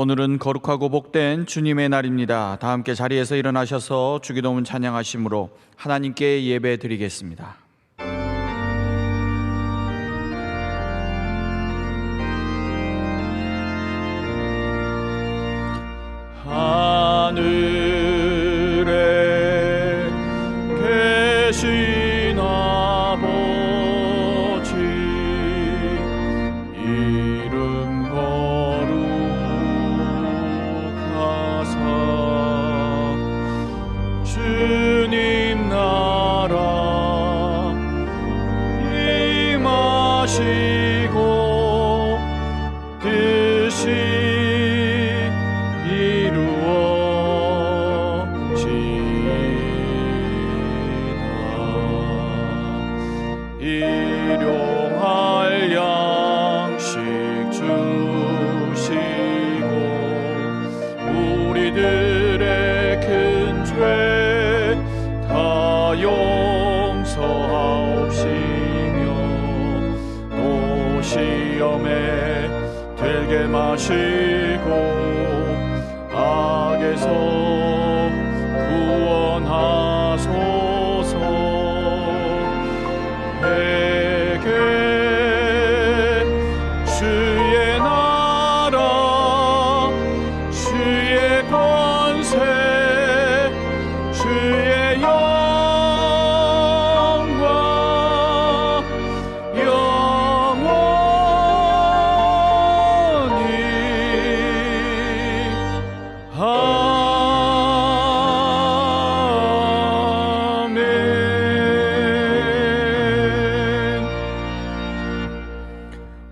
오늘은 거룩하고 복된 주님의 날입니다. 다 함께 자리에서 일어나셔서 주기도문 찬양하심으로 하나님께 예배 드리겠습니다. 하늘에 계신 아버지 이름 거룩하사 주님 나라 임하시고 뜻이 일용할 양식 주시고 우리들의 큰 죄 다 용서하옵시며 또 시험에 들게 마시고 악에서 구원하소서. 주의 나라 주의 권세 주의 영광 영원히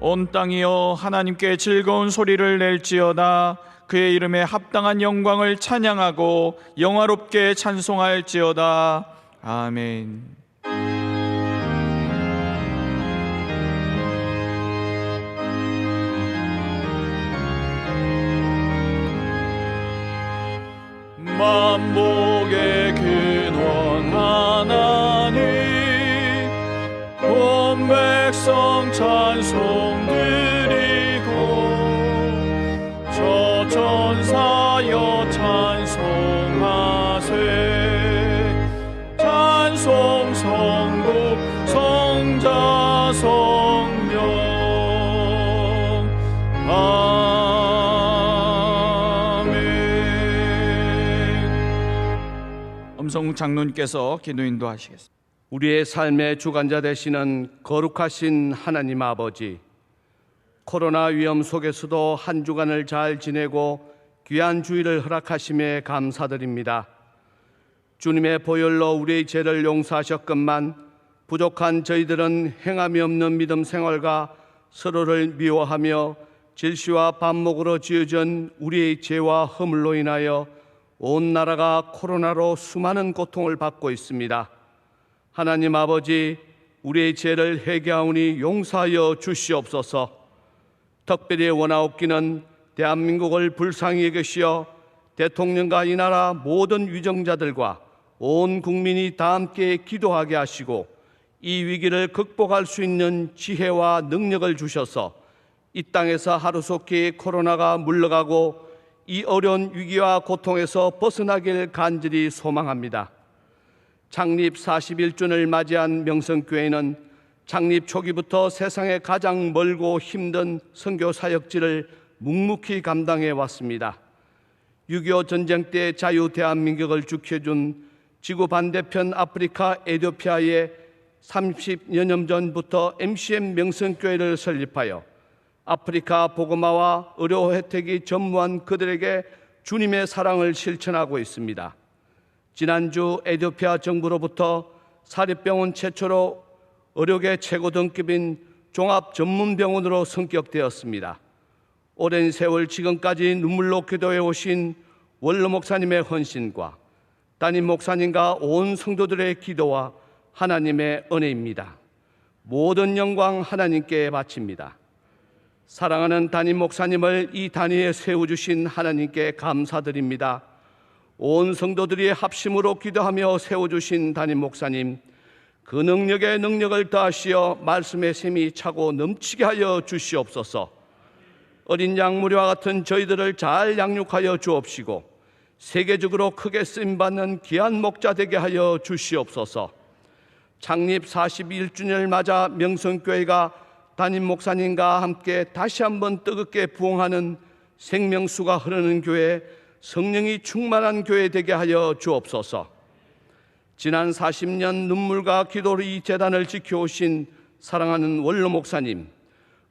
온 땅이여 하나님께 즐거운 소리를 낼지어다. 그의 이름에 합당한 영광을 찬양하고 영화롭게 찬송할지어다. 아멘. 만복의 근원 하나님 온 백성 찬송 드리고 저 천사여 찬송하세. 찬송 성부 성자 성령 아멘. 음성 장로님께서 기도 인도하시겠습니다. 우리의 삶의 주관자 되시는 거룩하신 하나님 아버지, 코로나 위험 속에서도 한 주간을 잘 지내고 귀한 주일을 허락하심에 감사드립니다. 주님의 보혈로 우리의 죄를 용서하셨건만 부족한 저희들은 행함이 없는 믿음 생활과 서로를 미워하며 질시와 반목으로 지어진 우리의 죄와 허물로 인하여 온 나라가 코로나로 수많은 고통을 받고 있습니다. 하나님 아버지, 우리의 죄를 회개하오니 용서하여 주시옵소서. 특별히 원하옵기는 대한민국을 불쌍히 여기시어 대통령과 이 나라 모든 위정자들과 온 국민이 다 함께 기도하게 하시고 이 위기를 극복할 수 있는 지혜와 능력을 주셔서 이 땅에서 하루속히 코로나가 물러가고 이 어려운 위기와 고통에서 벗어나길 간절히 소망합니다. 창립 41주년을 맞이한 명성교회는 창립 초기부터 세상에 가장 멀고 힘든 선교 사역지를 묵묵히 감당해 왔습니다. 6.25 전쟁 때 자유 대한민국을 지켜준 지구 반대편 아프리카 에티오피아에 30여 년 전부터 MCM 명성교회를 설립하여 아프리카 복음화와 의료 혜택이 전무한 그들에게 주님의 사랑을 실천하고 있습니다. 지난주 에티오피아 정부로부터 사립병원 최초로 의료계 최고 등급인 종합전문병원으로 승격되었습니다. 오랜 세월 지금까지 눈물로 기도해 오신 원로 목사님의 헌신과 담임 목사님과 온 성도들의 기도와 하나님의 은혜입니다. 모든 영광 하나님께 바칩니다. 사랑하는 담임 목사님을 이 단위에 세워주신 하나님께 감사드립니다. 온 성도들이 합심으로 기도하며 세워주신 담임 목사님, 그 능력에 능력을 더하시어 말씀의 샘이 차고 넘치게 하여 주시옵소서. 어린 양 무리와 같은 저희들을 잘 양육하여 주옵시고 세계적으로 크게 쓰임받는 귀한 목자 되게 하여 주시옵소서. 창립 41주년을 맞아 명성교회가 담임 목사님과 함께 다시 한번 뜨겁게 부흥하는 생명수가 흐르는 교회, 성령이 충만한 교회 되게 하여 주옵소서. 지난 40년 눈물과 기도로 이 재단을 지켜오신 사랑하는 원로 목사님,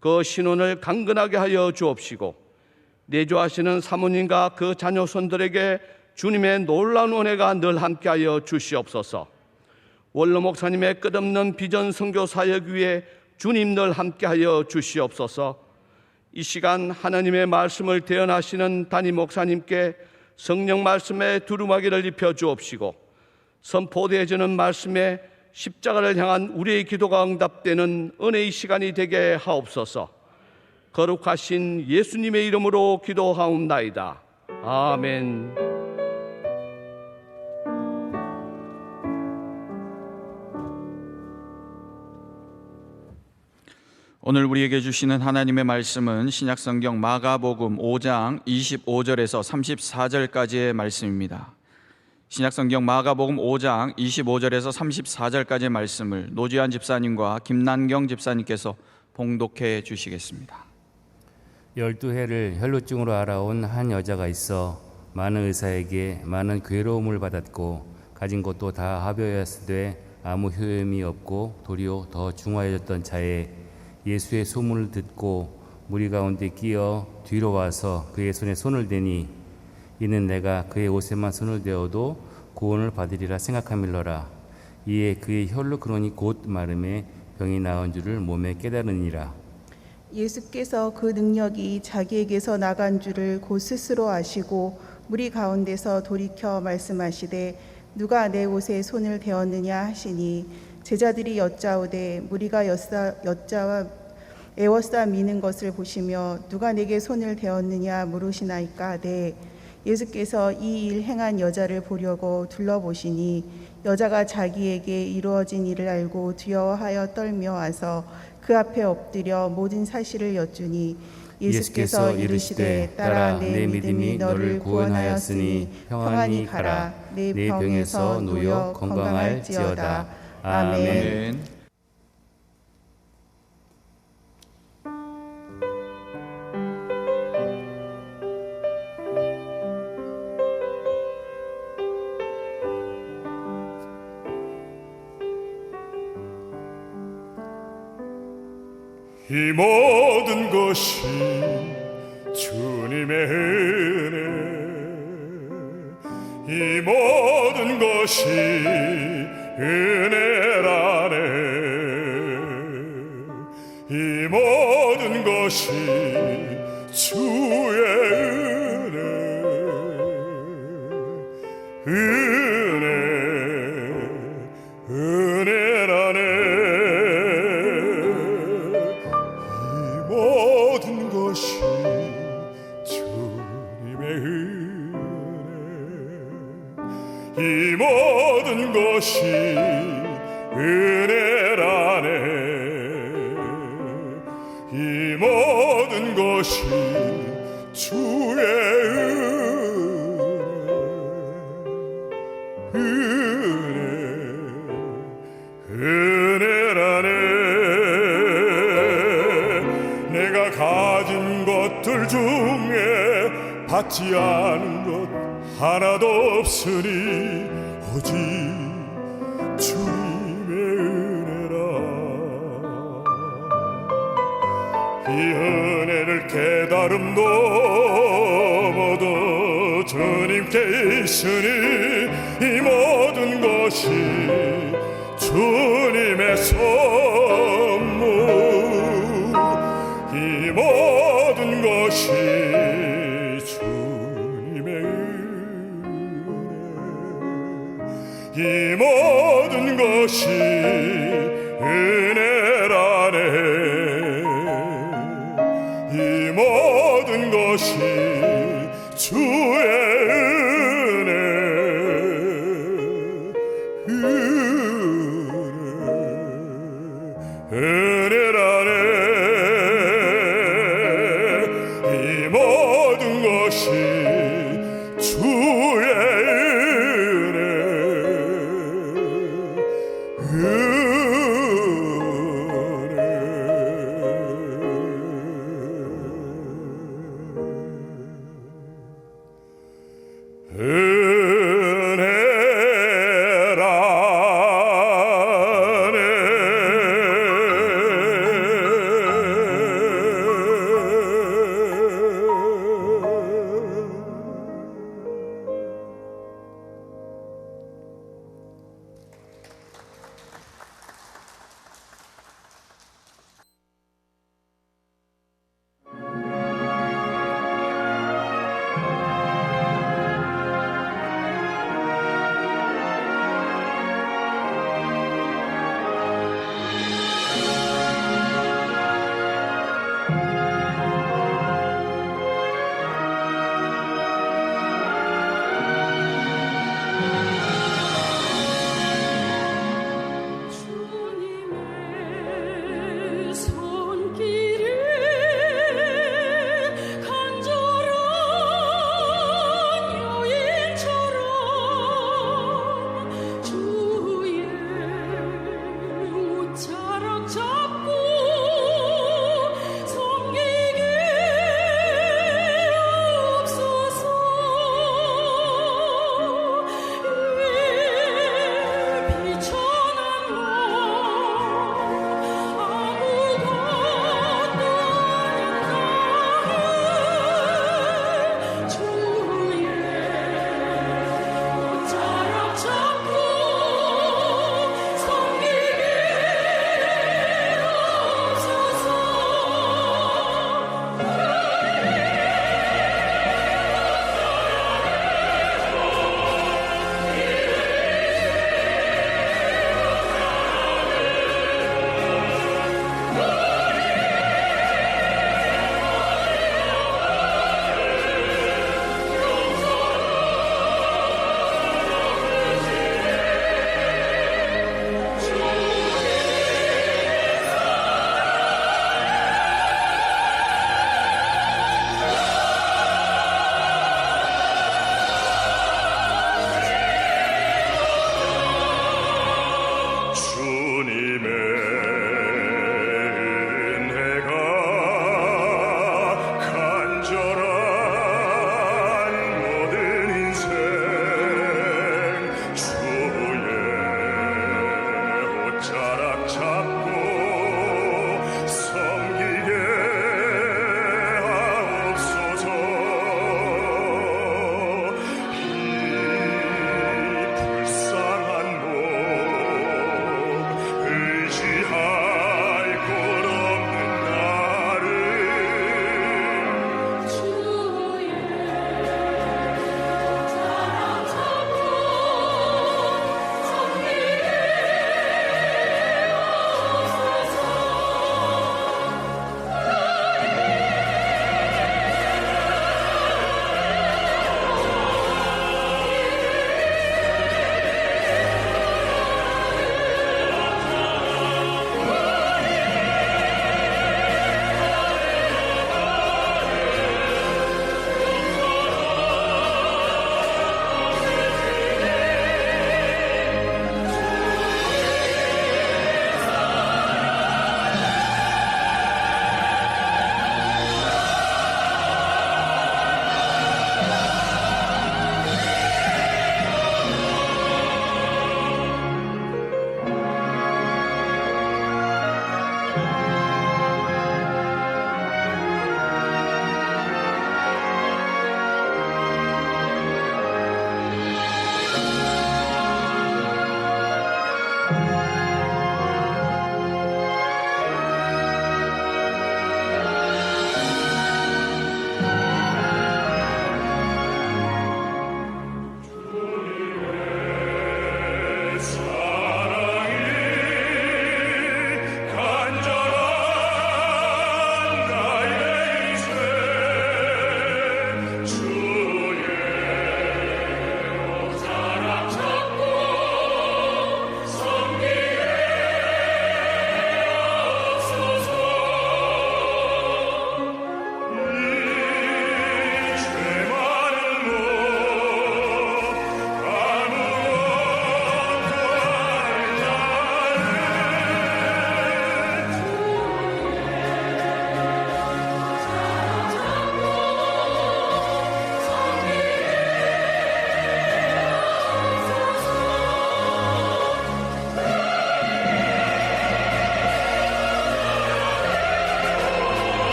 그 신원을 강건하게 하여 주옵시고 내조하시는 사모님과 그 자녀손들에게 주님의 놀라운 은혜가 늘 함께하여 주시옵소서. 원로 목사님의 끝없는 비전 선교 사역 위에 주님 늘 함께하여 주시옵소서. 이 시간 하나님의 말씀을 대언하시는 담임 목사님께 성령 말씀에 두루마기를 입혀 주옵시고 선포되어지는 말씀에 십자가를 향한 우리의 기도가 응답되는 은혜의 시간이 되게 하옵소서. 거룩하신 예수님의 이름으로 기도하옵나이다. 아멘. 오늘 우리에게 주시는 하나님의 말씀은 신약성경 마가복음 5장 25절에서 34절까지의 말씀입니다. 신약성경 마가복음 5장 25절에서 34절까지의 말씀을 노지환 집사님과 김난경 집사님께서 봉독해 주시겠습니다. 12해를 혈루증으로 알아온 한 여자가 있어 많은 의사에게 많은 괴로움을 받았고 가진 것도 다 합여였으되 아무 효험이 없고 도리어 더 중하여졌던 자에 예수의 소문을 듣고 무리 가운데 끼어 뒤로 와서 그의 손에 손을 대니 이는 내가 그의 옷에만 손을 대어도 구원을 받으리라 생각함일러라. 이에 그의 혈루 근원이 곧 마름에 병이 나은 줄을 몸에 깨달으니라. 예수께서 그 능력이 자기에게서 나간 줄을 곧 스스로 아시고 무리 가운데서 돌이켜 말씀하시되 누가 내 옷에 손을 대었느냐 하시니 제자들이 여짜오되 무리가 여짜와 애워싸 미는 것을 보시며 누가 내게 손을 대었느냐 물으시나이까. 네. 예수께서 이 일 행한 여자를 보려고 둘러보시니 여자가 자기에게 이루어진 일을 알고 두려워하여 떨며 와서 그 앞에 엎드려 모든 사실을 여쭈니 예수께서 이르시되 딸아 내 믿음이 너를 구원하였으니 평안히 가라. 내 병에서 놓여 건강할지어다. 아멘. 이 모든 것이 주님의 은혜, 이 모든 것이 은혜라네. 이 모든 것이 주의 은혜라네. 모든 것이 주님의 은혜, 이 모든 것이 은혜라네. 이 모든 것이 주의 은혜라네. 내가 가진 것들 중에 받지 않은 것 하나도 없으니 오직 주님의 은혜라. 이 은혜를 깨달음도 모두 주님께 있으니 이 모든 것이 주님의 선물, 이 모든 것이 주님의 은혜, 이 모든 것이 은혜라네. 이 모든 것이 주의 은혜라네. 주의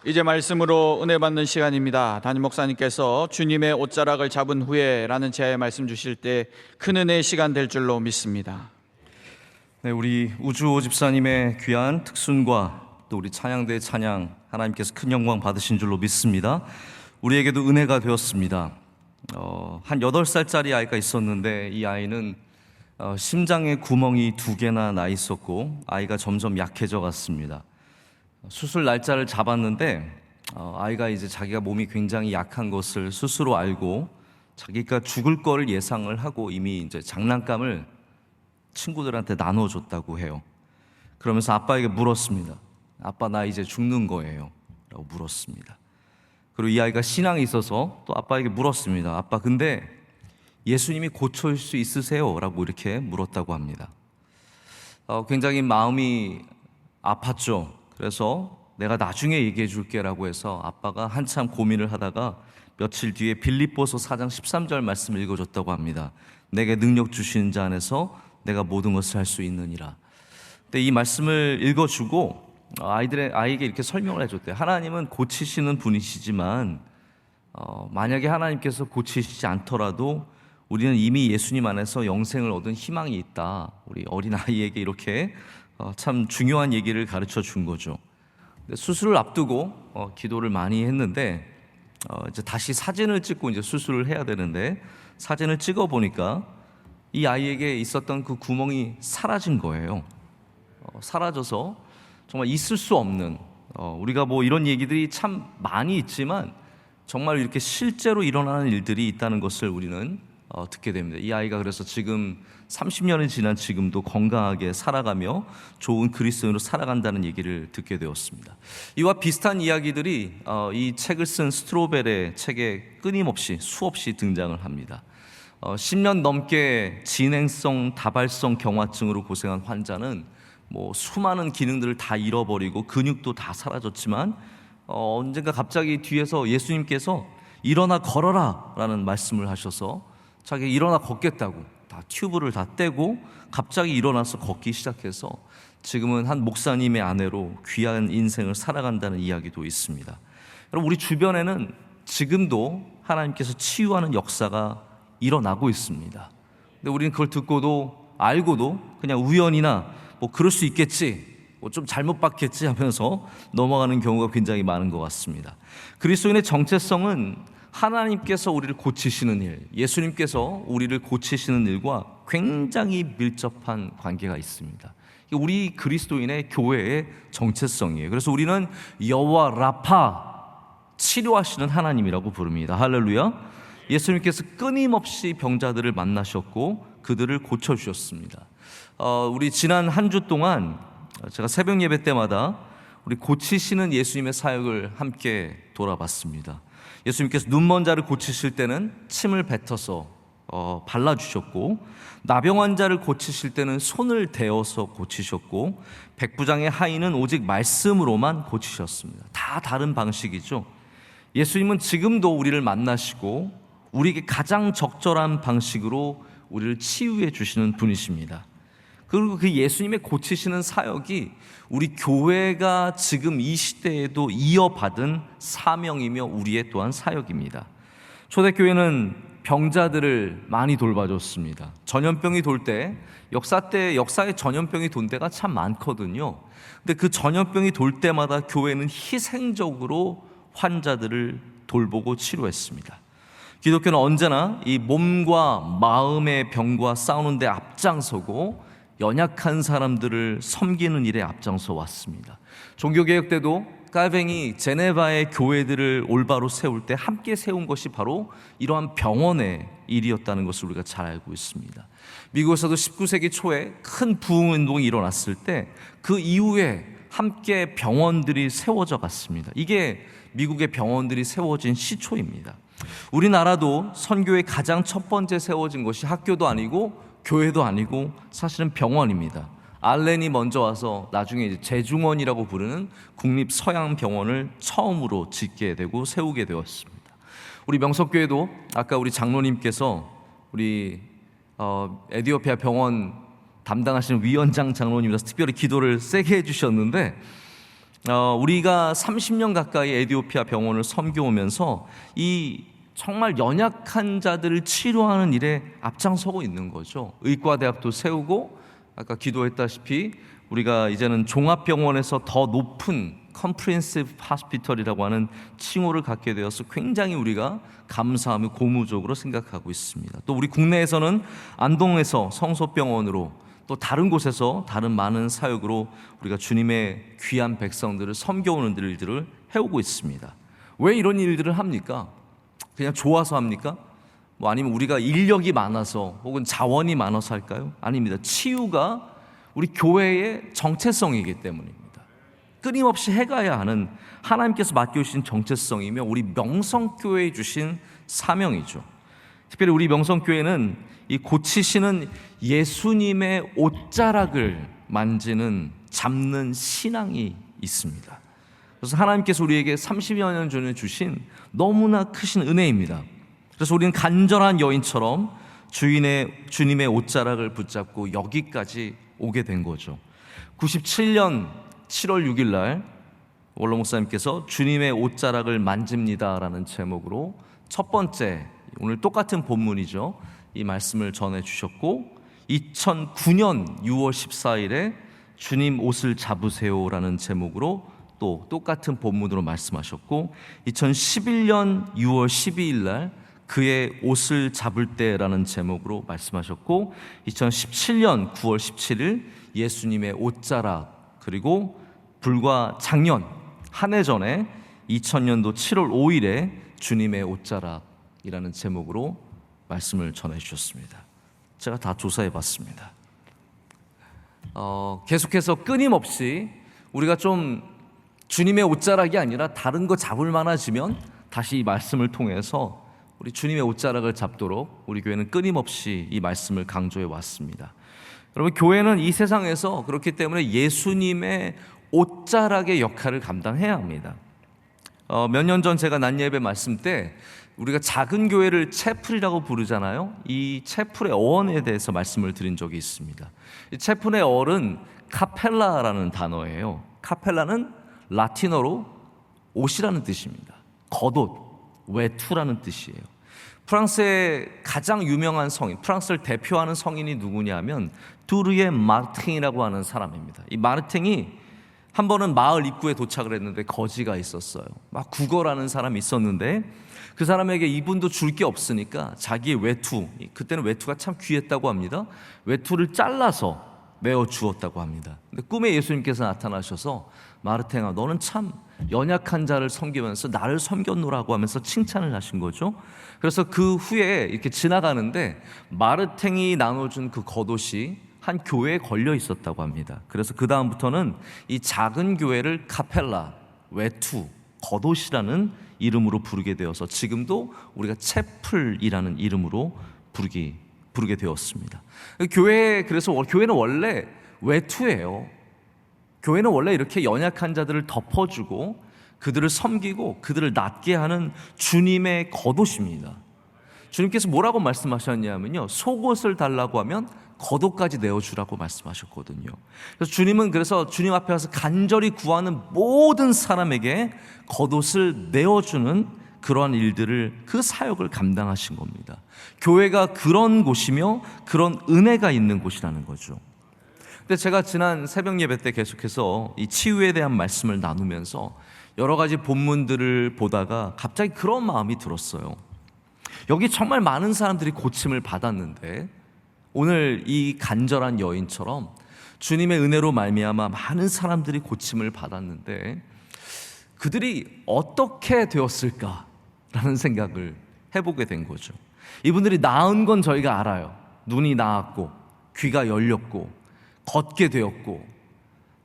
이제 말씀으로 은혜 받는 시간입니다. 담임 목사님께서 주님의 옷자락을 잡은 후에 라는 제하의 말씀 주실 때 큰 은혜의 시간 될 줄로 믿습니다. 네, 우리 우주호 집사님의 귀한 특순과 또 우리 찬양대의 찬양 하나님께서 큰 영광 받으신 줄로 믿습니다. 우리에게도 은혜가 되었습니다. 한 8살짜리 아이가 있었는데 이 아이는 심장에 구멍이 2개나 나 있었고 아이가 점점 약해져 갔습니다. 수술 날짜를 잡았는데 아이가 이제 자기가 몸이 굉장히 약한 것을 스스로 알고 자기가 죽을 거를 예상을 하고 이미 이제 장난감을 친구들한테 나눠줬다고 해요. 그러면서 아빠에게 물었습니다. 아빠, 나 이제 죽는 거예요 라고 물었습니다. 그리고 이 아이가 신앙이 있어서 또 아빠에게 물었습니다. 아빠, 근데 예수님이 고쳐줄 수 있으세요? 라고 이렇게 물었다고 합니다. 굉장히 마음이 아팠죠. 그래서 내가 나중에 얘기해 줄게 라고 해서 아빠가 한참 고민을 하다가 며칠 뒤에 빌립보서 4장 13절 말씀을 읽어줬다고 합니다. 내게 능력 주시는 자 안에서 내가 모든 것을 할 수 있느니라. 근데 이 말씀을 읽어주고 아이에게 이렇게 설명을 해줬대요. 하나님은 고치시는 분이시지만 만약에 하나님께서 고치시지 않더라도 우리는 이미 예수님 안에서 영생을 얻은 희망이 있다. 우리 어린아이에게 이렇게 참 중요한 얘기를 가르쳐 준 거죠. 수술을 앞두고 기도를 많이 했는데 이제 다시 사진을 찍고 이제 수술을 해야 되는데 사진을 찍어 보니까 이 아이에게 있었던 그 구멍이 사라진 거예요. 사라져서 정말 있을 수 없는 우리가 뭐 이런 얘기들이 참 많이 있지만 정말 이렇게 실제로 일어나는 일들이 있다는 것을 우리는 듣게 됩니다. 이 아이가 그래서 지금 30년이 지난 지금도 건강하게 살아가며 좋은 그리스도인으로 살아간다는 얘기를 듣게 되었습니다. 이와 비슷한 이야기들이 이 책을 쓴 스트로벨의 책에 끊임없이 수없이 등장을 합니다. 10년 넘게 진행성 다발성 경화증으로 고생한 환자는 뭐 수많은 기능들을 다 잃어버리고 근육도 다 사라졌지만 언젠가 갑자기 뒤에서 예수님께서 일어나 걸어라 라는 말씀을 하셔서 자기 일어나 걷겠다고 다 튜브를 다 떼고 갑자기 일어나서 걷기 시작해서 지금은 한 목사님의 아내로 귀한 인생을 살아간다는 이야기도 있습니다. 여러분, 우리 주변에는 지금도 하나님께서 치유하는 역사가 일어나고 있습니다. 근데 우리는 그걸 듣고도 알고도 그냥 우연이나 뭐 그럴 수 있겠지, 뭐 좀 잘못 봤겠지 하면서 넘어가는 경우가 굉장히 많은 것 같습니다. 그리스도인의 정체성은 하나님께서 우리를 고치시는 일, 예수님께서 우리를 고치시는 일과 굉장히 밀접한 관계가 있습니다. 우리 그리스도인의 교회의 정체성이에요. 그래서 우리는 여호와 라파, 치료하시는 하나님이라고 부릅니다. 할렐루야. 예수님께서 끊임없이 병자들을 만나셨고 그들을 고쳐주셨습니다. 우리 지난 한 주 동안 제가 새벽 예배 때마다 우리 고치시는 예수님의 사역을 함께 돌아봤습니다. 예수님께서 눈먼 자를 고치실 때는 침을 뱉어서 발라주셨고, 나병 환자를 고치실 때는 손을 대어서 고치셨고, 백부장의 하인은 오직 말씀으로만 고치셨습니다. 다 다른 방식이죠. 예수님은 지금도 우리를 만나시고 우리에게 가장 적절한 방식으로 우리를 치유해 주시는 분이십니다. 그리고 그 예수님의 고치시는 사역이 우리 교회가 지금 이 시대에도 이어받은 사명이며 우리의 또한 사역입니다. 초대교회는 병자들을 많이 돌봐줬습니다. 전염병이 돌 때 역사에 전염병이 돈 때가 참 많거든요. 근데 그 전염병이 돌 때마다 교회는 희생적으로 환자들을 돌보고 치료했습니다. 기독교는 언제나 이 몸과 마음의 병과 싸우는 데 앞장서고 연약한 사람들을 섬기는 일에 앞장서 왔습니다. 종교개혁 때도 깔뱅이 제네바의 교회들을 올바로 세울 때 함께 세운 것이 바로 이러한 병원의 일이었다는 것을 우리가 잘 알고 있습니다. 미국에서도 19세기 초에 큰 부흥운동이 일어났을 때 그 이후에 함께 병원들이 세워져 갔습니다. 이게 미국의 병원들이 세워진 시초입니다. 우리나라도 선교의 가장 첫 번째 세워진 것이 학교도 아니고 교회도 아니고 사실은 병원입니다. 알렌이 먼저 와서 나중에 이제 재중원이라고 부르는 국립서양병원을 처음으로 짓게 되고 세우게 되었습니다. 우리 명석교회도 아까 우리 장로님께서 우리 에디오피아 병원 담당하시는 위원장 장로님께서 특별히 기도를 세게 해주셨는데 우리가 30년 가까이 에티오피아 병원을 섬겨오면서 이 정말 연약한 자들을 치료하는 일에 앞장서고 있는 거죠. 의과대학도 세우고 아까 기도했다시피 우리가 이제는 종합병원에서 더 높은 컴프리헨시브 하스피털이라고 하는 칭호를 갖게 되어서 굉장히 우리가 감사하며 고무적으로 생각하고 있습니다. 또 우리 국내에서는 안동에서 성소병원으로 또 다른 곳에서 다른 많은 사역으로 우리가 주님의 귀한 백성들을 섬겨오는 일들을 해오고 있습니다. 왜 이런 일들을 합니까? 그냥 좋아서 합니까? 뭐 아니면 우리가 인력이 많아서 혹은 자원이 많아서 할까요? 아닙니다. 치유가 우리 교회의 정체성이기 때문입니다. 끊임없이 해가야 하는 하나님께서 맡겨주신 정체성이며 우리 명성교회에 주신 사명이죠. 특별히 우리 명성교회는 이 고치시는 예수님의 옷자락을 만지는 잡는 신앙이 있습니다. 그래서 하나님께서 우리에게 30여 년 전에 주신 너무나 크신 은혜입니다. 그래서 우리는 간절한 여인처럼 주님의 옷자락을 붙잡고 여기까지 오게 된 거죠. 97년 7월 6일 날 원로 목사님께서 주님의 옷자락을 만집니다라는 제목으로 첫 번째, 오늘 똑같은 본문이죠, 이 말씀을 전해 주셨고, 2009년 6월 14일에 주님 옷을 잡으세요라는 제목으로 또 똑같은 본문으로 말씀하셨고, 2011년 6월 12일 날 그의 옷을 잡을 때라는 제목으로 말씀하셨고, 2017년 9월 17일 예수님의 옷자락, 그리고 불과 작년 한 해 전에 2000년도 7월 5일에 주님의 옷자락이라는 제목으로 말씀을 전해 주셨습니다. 제가 다 조사해 봤습니다. 계속해서 끊임없이 우리가 좀 주님의 옷자락이 아니라 다른 거 잡을 만해지면 다시 이 말씀을 통해서 우리 주님의 옷자락을 잡도록 우리 교회는 끊임없이 이 말씀을 강조해 왔습니다. 여러분, 교회는 이 세상에서 그렇기 때문에 예수님의 옷자락의 역할을 감당해야 합니다. 몇 년 전 제가 낮예배 말씀 때 우리가 작은 교회를 채플이라고 부르잖아요. 이 채플의 어원에 대해서 말씀을 드린 적이 있습니다. 이 채플의 어원은 카펠라라는 단어예요. 카펠라는 라틴어로 옷이라는 뜻입니다. 겉옷, 외투라는 뜻이에요. 프랑스의 가장 유명한 성인, 프랑스를 대표하는 성인이 누구냐면 뚜르의 마르탱이라고 하는 사람입니다. 이 마르탱이 한 번은 마을 입구에 도착을 했는데 거지가 있었어요. 막 구걸하는 사람이 있었는데 그 사람에게 이분도 줄 게 없으니까 자기의 외투, 그때는 외투가 참 귀했다고 합니다. 외투를 잘라서 메어 주었다고 합니다. 근데 꿈에 예수님께서 나타나셔서 마르탱아, 너는 참 연약한 자를 섬기면서 나를 섬겼노라고 하면서 칭찬을 하신 거죠. 그래서 그 후에 이렇게 지나가는데 마르탱이 나눠준 그 겉옷이 한 교회에 걸려 있었다고 합니다. 그래서 그 다음부터는 이 작은 교회를 카펠라, 외투, 겉옷이라는 이름으로 부르게 되어서 지금도 우리가 채플이라는 이름으로 부르게 되었습니다. 그래서 교회는 원래 외투예요. 교회는 원래 이렇게 연약한 자들을 덮어주고 그들을 섬기고 그들을 낫게 하는 주님의 겉옷입니다. 주님께서 뭐라고 말씀하셨냐면요, 속옷을 달라고 하면 겉옷까지 내어주라고 말씀하셨거든요. 그래서 주님은 주님 앞에 와서 간절히 구하는 모든 사람에게 겉옷을 내어주는 그러한 일들을, 그 사역을 감당하신 겁니다. 교회가 그런 곳이며 그런 은혜가 있는 곳이라는 거죠. 근데 제가 지난 새벽 예배 때 계속해서 이 치유에 대한 말씀을 나누면서 여러 가지 본문들을 보다가 갑자기 그런 마음이 들었어요. 여기 정말 많은 사람들이 고침을 받았는데 오늘 이 간절한 여인처럼 주님의 은혜로 말미암아 많은 사람들이 고침을 받았는데 그들이 어떻게 되었을까라는 생각을 해보게 된 거죠. 이분들이 나은 건 저희가 알아요. 눈이 나았고 귀가 열렸고 걷게 되었고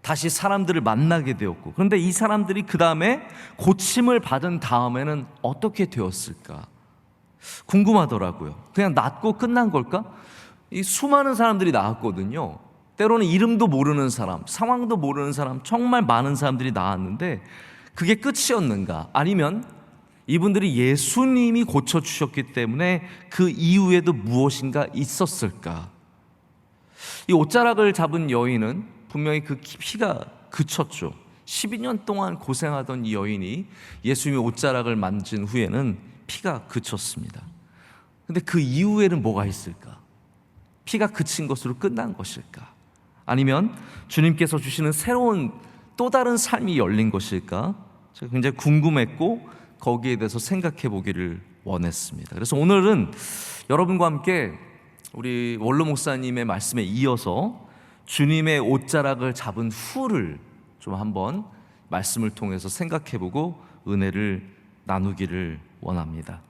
다시 사람들을 만나게 되었고, 그런데 이 사람들이 그 다음에 고침을 받은 다음에는 어떻게 되었을까 궁금하더라고요. 그냥 낫고 끝난 걸까? 이 수많은 사람들이 나았거든요. 때로는 이름도 모르는 사람, 상황도 모르는 사람, 정말 많은 사람들이 나았는데 그게 끝이었는가? 아니면 이분들이 예수님이 고쳐주셨기 때문에 그 이후에도 무엇인가 있었을까? 이 옷자락을 잡은 여인은 분명히 그 피가 그쳤죠. 12년 동안 고생하던 이 여인이 예수님의 옷자락을 만진 후에는 피가 그쳤습니다. 근데 그 이후에는 뭐가 있을까? 피가 그친 것으로 끝난 것일까? 아니면 주님께서 주시는 새로운 또 다른 삶이 열린 것일까? 제가 굉장히 궁금했고 거기에 대해서 생각해 보기를 원했습니다. 그래서 오늘은 여러분과 함께 우리 원로 목사님의 말씀에 이어서 주님의 옷자락을 잡은 후를 좀 한번 말씀을 통해서 생각해 보고 은혜를 나누기를 원합니다.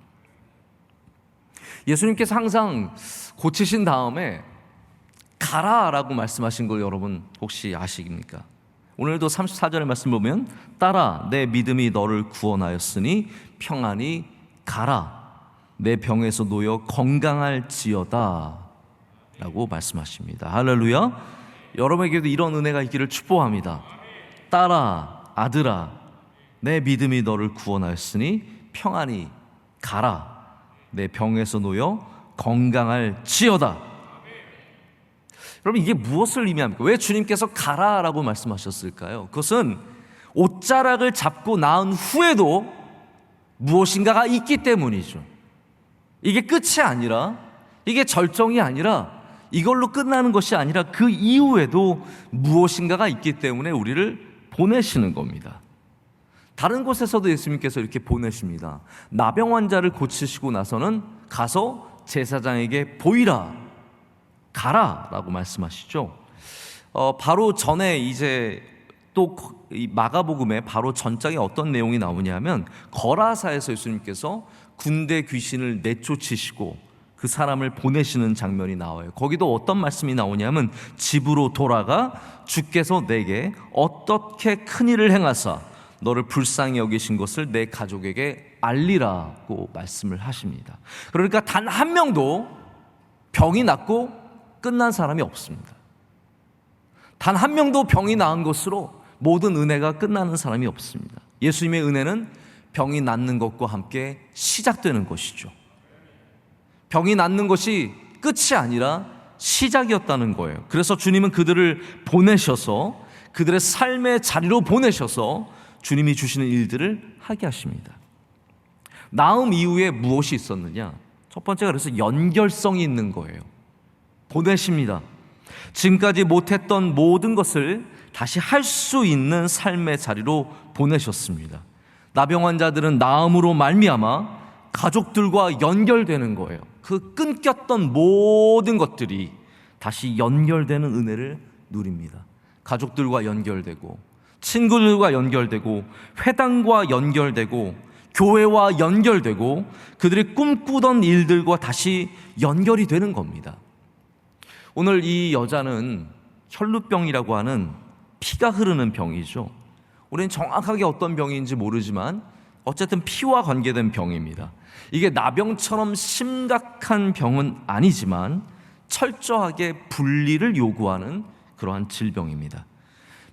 예수님께서 항상 고치신 다음에 가라라고 말씀하신 걸 여러분 혹시 아십니까? 오늘도 34절의 말씀 보면 딸아 내 믿음이 너를 구원하였으니 평안히 가라 내 병에서 놓여 건강할지어다 라고 말씀하십니다. 할렐루야. 여러분에게도 이런 은혜가 있기를 축복합니다. 딸아 아들아 내 믿음이 너를 구원하였으니 평안히 가라 내 병에서 놓여 건강할지어다. 여러분 이게 무엇을 의미합니까? 왜 주님께서 가라라고 말씀하셨을까요? 그것은 옷자락을 잡고 나은 후에도 무엇인가가 있기 때문이죠. 이게 끝이 아니라, 이게 절정이 아니라, 이걸로 끝나는 것이 아니라 그 이후에도 무엇인가가 있기 때문에 우리를 보내시는 겁니다. 다른 곳에서도 예수님께서 이렇게 보내십니다. 나병 환자를 고치시고 나서는 가서 제사장에게 보이라, 가라 라고 말씀하시죠. 바로 전에 이제 또 이 마가복음에 바로 전장에 어떤 내용이 나오냐면 거라사에서 예수님께서 군대 귀신을 내쫓으시고 그 사람을 보내시는 장면이 나와요. 거기도 어떤 말씀이 나오냐면 집으로 돌아가 주께서 내게 어떻게 큰 일을 행하사 너를 불쌍히 여기신 것을 내 가족에게 알리라고 말씀을 하십니다. 그러니까 단 한 명도 병이 낫고 끝난 사람이 없습니다. 단 한 명도 병이 나은 것으로 모든 은혜가 끝나는 사람이 없습니다. 예수님의 은혜는 병이 낫는 것과 함께 시작되는 것이죠. 병이 낫는 것이 끝이 아니라 시작이었다는 거예요. 그래서 주님은 그들을 보내셔서 그들의 삶의 자리로 보내셔서 주님이 주시는 일들을 하게 하십니다. 나음 이후에 무엇이 있었느냐? 첫 번째가 그래서 연결성이 있는 거예요. 보내십니다. 지금까지 못했던 모든 것을 다시 할 수 있는 삶의 자리로 보내셨습니다. 나병 환자들은 나음으로 말미암아 가족들과 연결되는 거예요. 그 끊겼던 모든 것들이 다시 연결되는 은혜를 누립니다. 가족들과 연결되고 친구들과 연결되고 회당과 연결되고 교회와 연결되고 그들이 꿈꾸던 일들과 다시 연결이 되는 겁니다. 오늘 이 여자는 혈루병이라고 하는 피가 흐르는 병이죠. 우리는 정확하게 어떤 병인지 모르지만 어쨌든 피와 관계된 병입니다. 이게 나병처럼 심각한 병은 아니지만 철저하게 분리를 요구하는 그러한 질병입니다.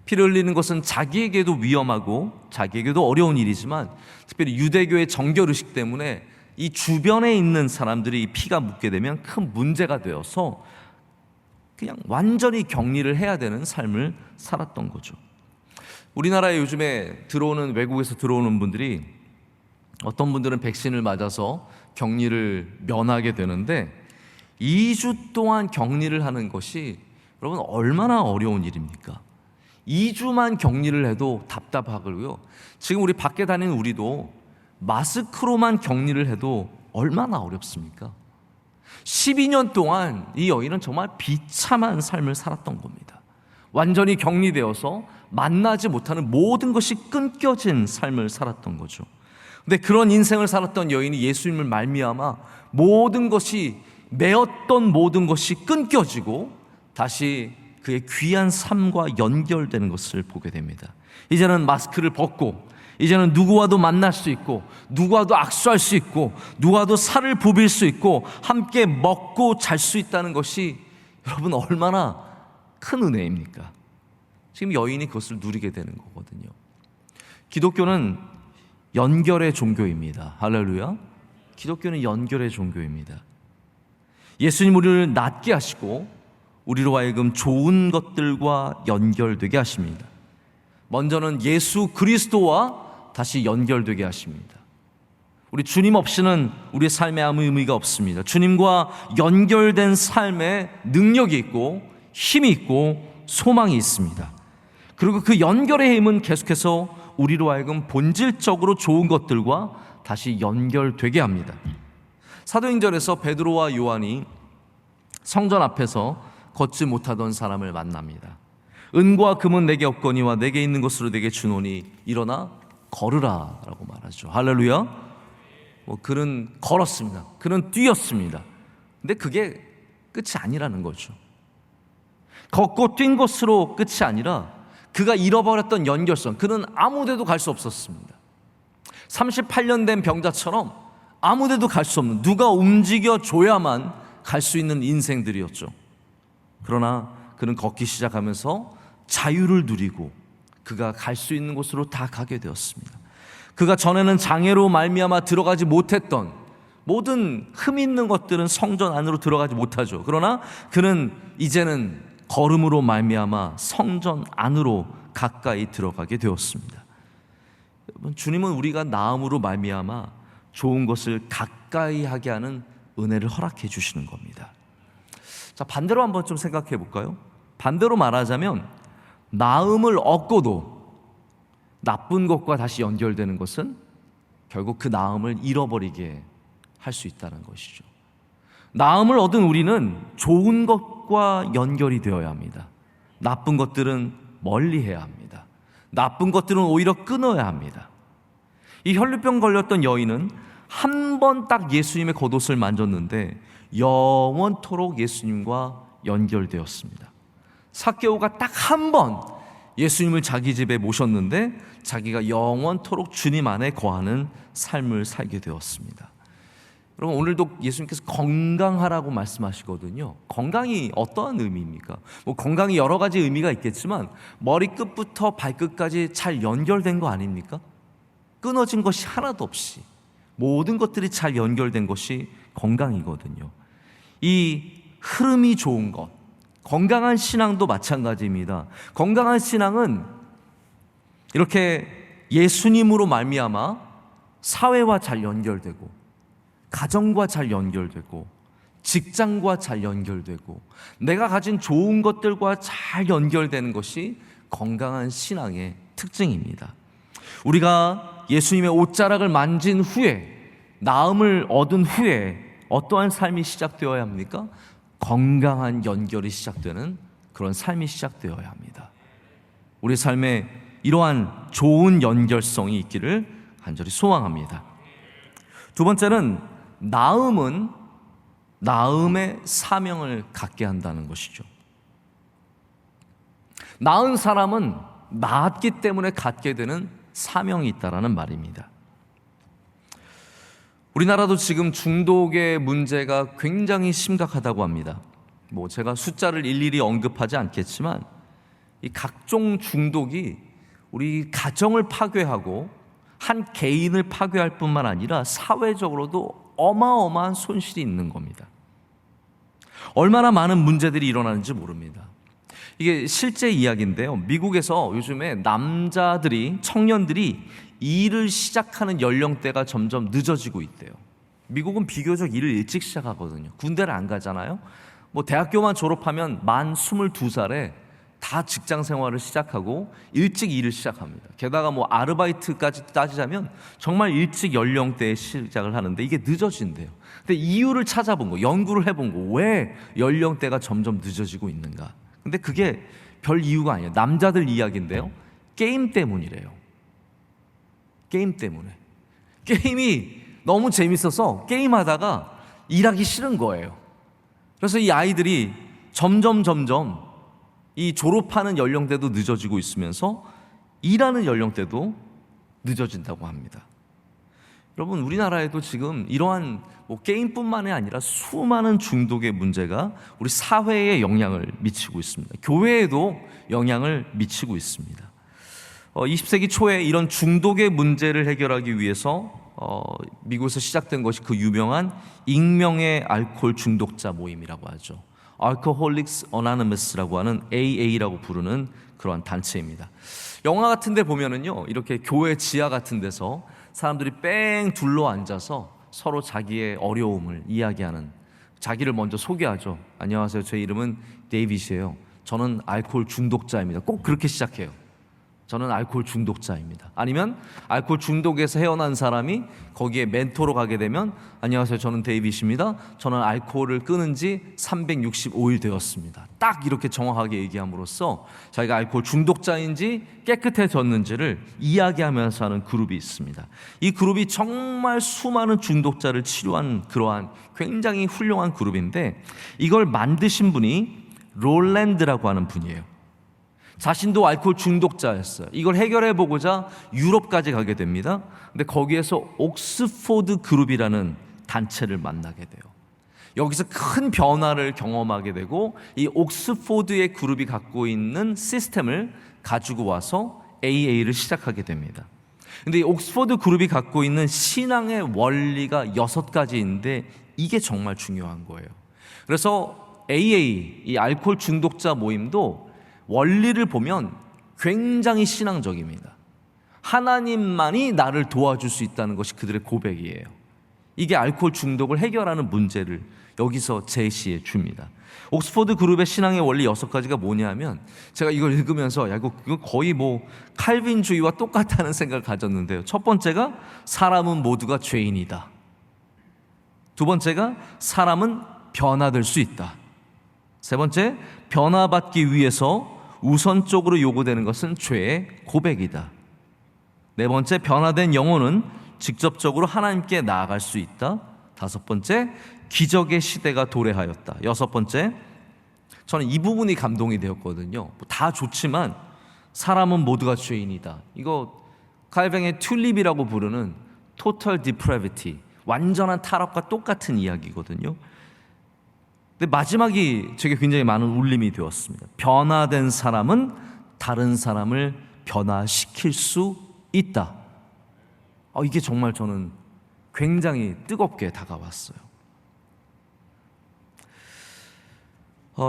피를 흘리는 것은 자기에게도 위험하고 자기에게도 어려운 일이지만 특별히 유대교의 정결의식 때문에 이 주변에 있는 사람들이 이 피가 묻게 되면 큰 문제가 되어서 그냥 완전히 격리를 해야 되는 삶을 살았던 거죠. 우리나라에 요즘에 들어오는 외국에서 들어오는 분들이 어떤 분들은 백신을 맞아서 격리를 면하게 되는데 2주 동안 격리를 하는 것이 여러분 얼마나 어려운 일입니까? 2주만 격리를 해도 답답하고요. 지금 우리 밖에 다니는 우리도 마스크로만 격리를 해도 얼마나 어렵습니까? 12년 동안 이 여인은 정말 비참한 삶을 살았던 겁니다. 완전히 격리되어서 만나지 못하는 모든 것이 끊겨진 삶을 살았던 거죠. 근데 그런 인생을 살았던 여인이 예수님을 말미암아 모든 것이 매었던 모든 것이 끊겨지고 다시 그의 귀한 삶과 연결되는 것을 보게 됩니다. 이제는 마스크를 벗고 이제는 누구와도 만날 수 있고 누구와도 악수할 수 있고 누구와도 살을 부빌 수 있고 함께 먹고 잘 수 있다는 것이 여러분 얼마나 큰 은혜입니까? 지금 여인이 그것을 누리게 되는 거거든요. 기독교는 연결의 종교입니다. 할렐루야. 기독교는 연결의 종교입니다. 예수님 우리를 낫게 하시고 우리로 하여금 좋은 것들과 연결되게 하십니다. 먼저는 예수 그리스도와 다시 연결되게 하십니다. 우리 주님 없이는 우리의 삶에 아무 의미가 없습니다. 주님과 연결된 삶에 능력이 있고 힘이 있고 소망이 있습니다. 그리고 그 연결의 힘은 계속해서 우리로 하여금 본질적으로 좋은 것들과 다시 연결되게 합니다. 사도행전에서 베드로와 요한이 성전 앞에서 걷지 못하던 사람을 만납니다. 은과 금은 내게 없거니와 내게 있는 것으로 내게 주노니 일어나 걸으라 라고 말하죠. 할렐루야. 그는 걸었습니다. 그는 뛰었습니다. 근데 그게 끝이 아니라는 거죠. 걷고 뛴 것으로 끝이 아니라 그가 잃어버렸던 연결성, 그는 아무 데도 갈 수 없었습니다. 38년 된 병자처럼 아무 데도 갈 수 없는, 누가 움직여줘야만 갈 수 있는 인생들이었죠. 그러나 그는 걷기 시작하면서 자유를 누리고 그가 갈 수 있는 곳으로 다 가게 되었습니다. 그가 전에는 장애로 말미암아 들어가지 못했던 모든 흠 있는 것들은 성전 안으로 들어가지 못하죠. 그러나 그는 이제는 걸음으로 말미암아 성전 안으로 가까이 들어가게 되었습니다. 여러분, 주님은 우리가 나음으로 말미암아 좋은 것을 가까이 하게 하는 은혜를 허락해 주시는 겁니다. 자, 반대로 한번 좀 생각해 볼까요? 반대로 말하자면 나음을 얻고도 나쁜 것과 다시 연결되는 것은 결국 그 나음을 잃어버리게 할 수 있다는 것이죠. 나음을 얻은 우리는 좋은 것과 연결이 되어야 합니다. 나쁜 것들은 멀리해야 합니다. 나쁜 것들은 오히려 끊어야 합니다. 이 혈루병 걸렸던 여인은 한 번 딱 예수님의 겉옷을 만졌는데 영원토록 예수님과 연결되었습니다. 삭개오가 딱 한 번 예수님을 자기 집에 모셨는데 자기가 영원토록 주님 안에 거하는 삶을 살게 되었습니다. 여러분, 오늘도 예수님께서 건강하라고 말씀하시거든요. 건강이 어떠한 의미입니까? 건강이 여러 가지 의미가 있겠지만 머리끝부터 발끝까지 잘 연결된 거 아닙니까? 끊어진 것이 하나도 없이 모든 것들이 잘 연결된 것이 건강이거든요. 이 흐름이 좋은 것, 건강한 신앙도 마찬가지입니다. 건강한 신앙은 이렇게 예수님으로 말미암아 사회와 잘 연결되고 가정과 잘 연결되고 직장과 잘 연결되고 내가 가진 좋은 것들과 잘 연결되는 것이 건강한 신앙의 특징입니다. 우리가 예수님의 옷자락을 만진 후에, 나음을 얻은 후에 어떠한 삶이 시작되어야 합니까? 건강한 연결이 시작되는 그런 삶이 시작되어야 합니다. 우리 삶에 이러한 좋은 연결성이 있기를 간절히 소망합니다. 두 번째는 나음은 나음의 사명을 갖게 한다는 것이죠. 나은 사람은 나았기 때문에 갖게 되는 사명이 있다라는 말입니다. 우리나라도 지금 중독의 문제가 굉장히 심각하다고 합니다. 제가 숫자를 일일이 언급하지 않겠지만 이 각종 중독이 우리 가정을 파괴하고 한 개인을 파괴할 뿐만 아니라 사회적으로도 어마어마한 손실이 있는 겁니다. 얼마나 많은 문제들이 일어나는지 모릅니다. 이게 실제 이야기인데요. 미국에서 요즘에 남자들이, 청년들이 일을 시작하는 연령대가 점점 늦어지고 있대요. 미국은 비교적 일을 일찍 시작하거든요. 군대를 안 가잖아요. 대학교만 졸업하면 만 22살에 다 직장 생활을 시작하고 일찍 일을 시작합니다. 게다가 아르바이트까지 따지자면 정말 일찍 연령대에 시작을 하는데 이게 늦어진대요. 근데 이유를 찾아본 거, 연구를 해본 거, 왜 연령대가 점점 늦어지고 있는가? 근데 그게 별 이유가 아니에요. 남자들 이야기인데요. 게임 때문이래요. 게임 때문에. 게임이 너무 재밌어서 게임하다가 일하기 싫은 거예요. 그래서 이 아이들이 점점 이 졸업하는 연령대도 늦어지고 있으면서 일하는 연령대도 늦어진다고 합니다. 여러분, 우리나라에도 지금 이러한 게임뿐만이 아니라 수많은 중독의 문제가 우리 사회에 영향을 미치고 있습니다. 교회에도 영향을 미치고 있습니다. 20세기 초에 이런 중독의 문제를 해결하기 위해서 미국에서 시작된 것이 그 유명한 익명의 알코올 중독자 모임이라고 하죠. Alcoholics Anonymous라고 하는 AA라고 부르는 그러한 단체입니다. 영화 같은 데 보면은요, 이렇게 교회 지하 같은 데서 사람들이 뺑 둘러 앉아서 서로 자기의 어려움을 이야기하는, 자기를 먼저 소개하죠. 안녕하세요, 제 이름은 데이빗이에요. 저는 알코올 중독자입니다. 꼭 그렇게 시작해요. 저는 알코올 중독자입니다. 아니면 알코올 중독에서 헤어난 사람이 거기에 멘토로 가게 되면, 안녕하세요, 저는 데이빗입니다. 저는 알코올을 끊은 지 365일 되었습니다. 딱 이렇게 정확하게 얘기함으로써 자기가 알코올 중독자인지 깨끗해졌는지를 이야기하면서 하는 그룹이 있습니다. 이 그룹이 정말 수많은 중독자를 치료한 그러한 굉장히 훌륭한 그룹인데, 이걸 만드신 분이 롤랜드라고 하는 분이에요. 자신도 알코올 중독자였어요. 이걸 해결해 보고자 유럽까지 가게 됩니다. 근데 거기에서 옥스포드 그룹이라는 단체를 만나게 돼요. 여기서 큰 변화를 경험하게 되고, 이 옥스포드의 그룹이 갖고 있는 시스템을 가지고 와서 AA를 시작하게 됩니다. 근데 이 옥스포드 그룹이 갖고 있는 신앙의 원리가 6가지인데 이게 정말 중요한 거예요. 그래서 AA, 이 알코올 중독자 모임도 원리를 보면 굉장히 신앙적입니다. 하나님만이 나를 도와줄 수 있다는 것이 그들의 고백이에요. 이게 알코올 중독을 해결하는 문제를 여기서 제시해 줍니다. 옥스포드 그룹의 신앙의 원리 6가지가 뭐냐면, 제가 이걸 읽으면서 이거 거의 칼빈주의와 똑같다는 생각을 가졌는데요. 첫 번째가 사람은 모두가 죄인이다. 두 번째가 사람은 변화될 수 있다. 세 번째, 변화받기 위해서 우선적으로 요구되는 것은 죄의 고백이다. 네 번째, 변화된 영혼은 직접적으로 하나님께 나아갈 수 있다. 다섯 번째, 기적의 시대가 도래하였다. 여섯 번째, 저는 이 부분이 감동이 되었거든요. 다 좋지만 사람은 모두가 죄인이다. 이거 칼뱅의 튤립이라고 부르는 total depravity, 완전한 타락과 똑같은 이야기거든요. 근데 마지막이 제게 굉장히 많은 울림이 되었습니다. 변화된 사람은 다른 사람을 변화시킬 수 있다. 이게 정말 저는 굉장히 뜨겁게 다가왔어요.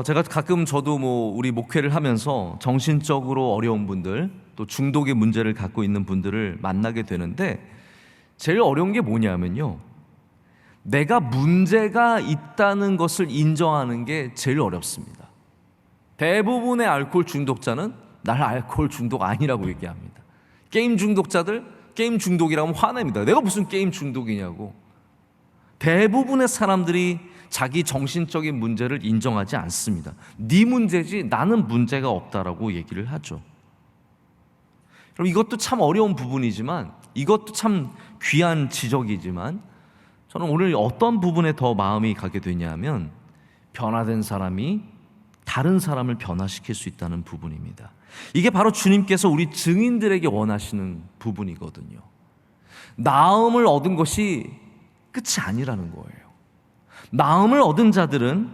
제가 가끔 저도 우리 목회를 하면서 정신적으로 어려운 분들, 또 중독의 문제를 갖고 있는 분들을 만나게 되는데, 제일 어려운 게 뭐냐면요, 내가 문제가 있다는 것을 인정하는 게 제일 어렵습니다. 대부분의 알코올 중독자는 나는 알코올 중독 아니라고 얘기합니다. 게임 중독자들, 게임 중독이라면 화냅니다. 내가 무슨 게임 중독이냐고. 대부분의 사람들이 자기 정신적인 문제를 인정하지 않습니다. 네 문제지 나는 문제가 없다라고 얘기를 하죠. 그럼 이것도 참 어려운 부분이지만, 이것도 참 귀한 지적이지만, 저는 오늘 어떤 부분에 더 마음이 가게 되냐면, 변화된 사람이 다른 사람을 변화시킬 수 있다는 부분입니다. 이게 바로 주님께서 우리 증인들에게 원하시는 부분이거든요. 나음을 얻은 것이 끝이 아니라는 거예요. 나음을 얻은 자들은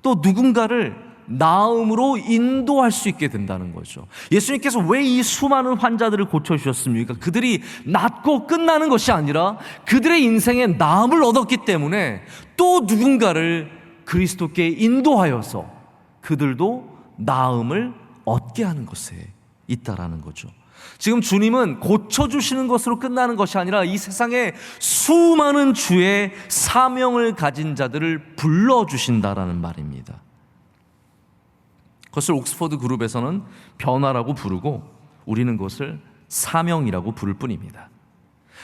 또 누군가를 나음으로 인도할 수 있게 된다는 거죠. 예수님께서 왜 이 수많은 환자들을 고쳐주셨습니까? 그들이 낫고 끝나는 것이 아니라 그들의 인생에 나음을 얻었기 때문에 또 누군가를 그리스도께 인도하여서 그들도 나음을 얻게 하는 것에 있다라는 거죠. 지금 주님은 고쳐주시는 것으로 끝나는 것이 아니라 이 세상에 수많은 주의 사명을 가진 자들을 불러주신다라는 말입니다. 그것을 옥스퍼드 그룹에서는 변화라고 부르고, 우리는 그것을 사명이라고 부를 뿐입니다.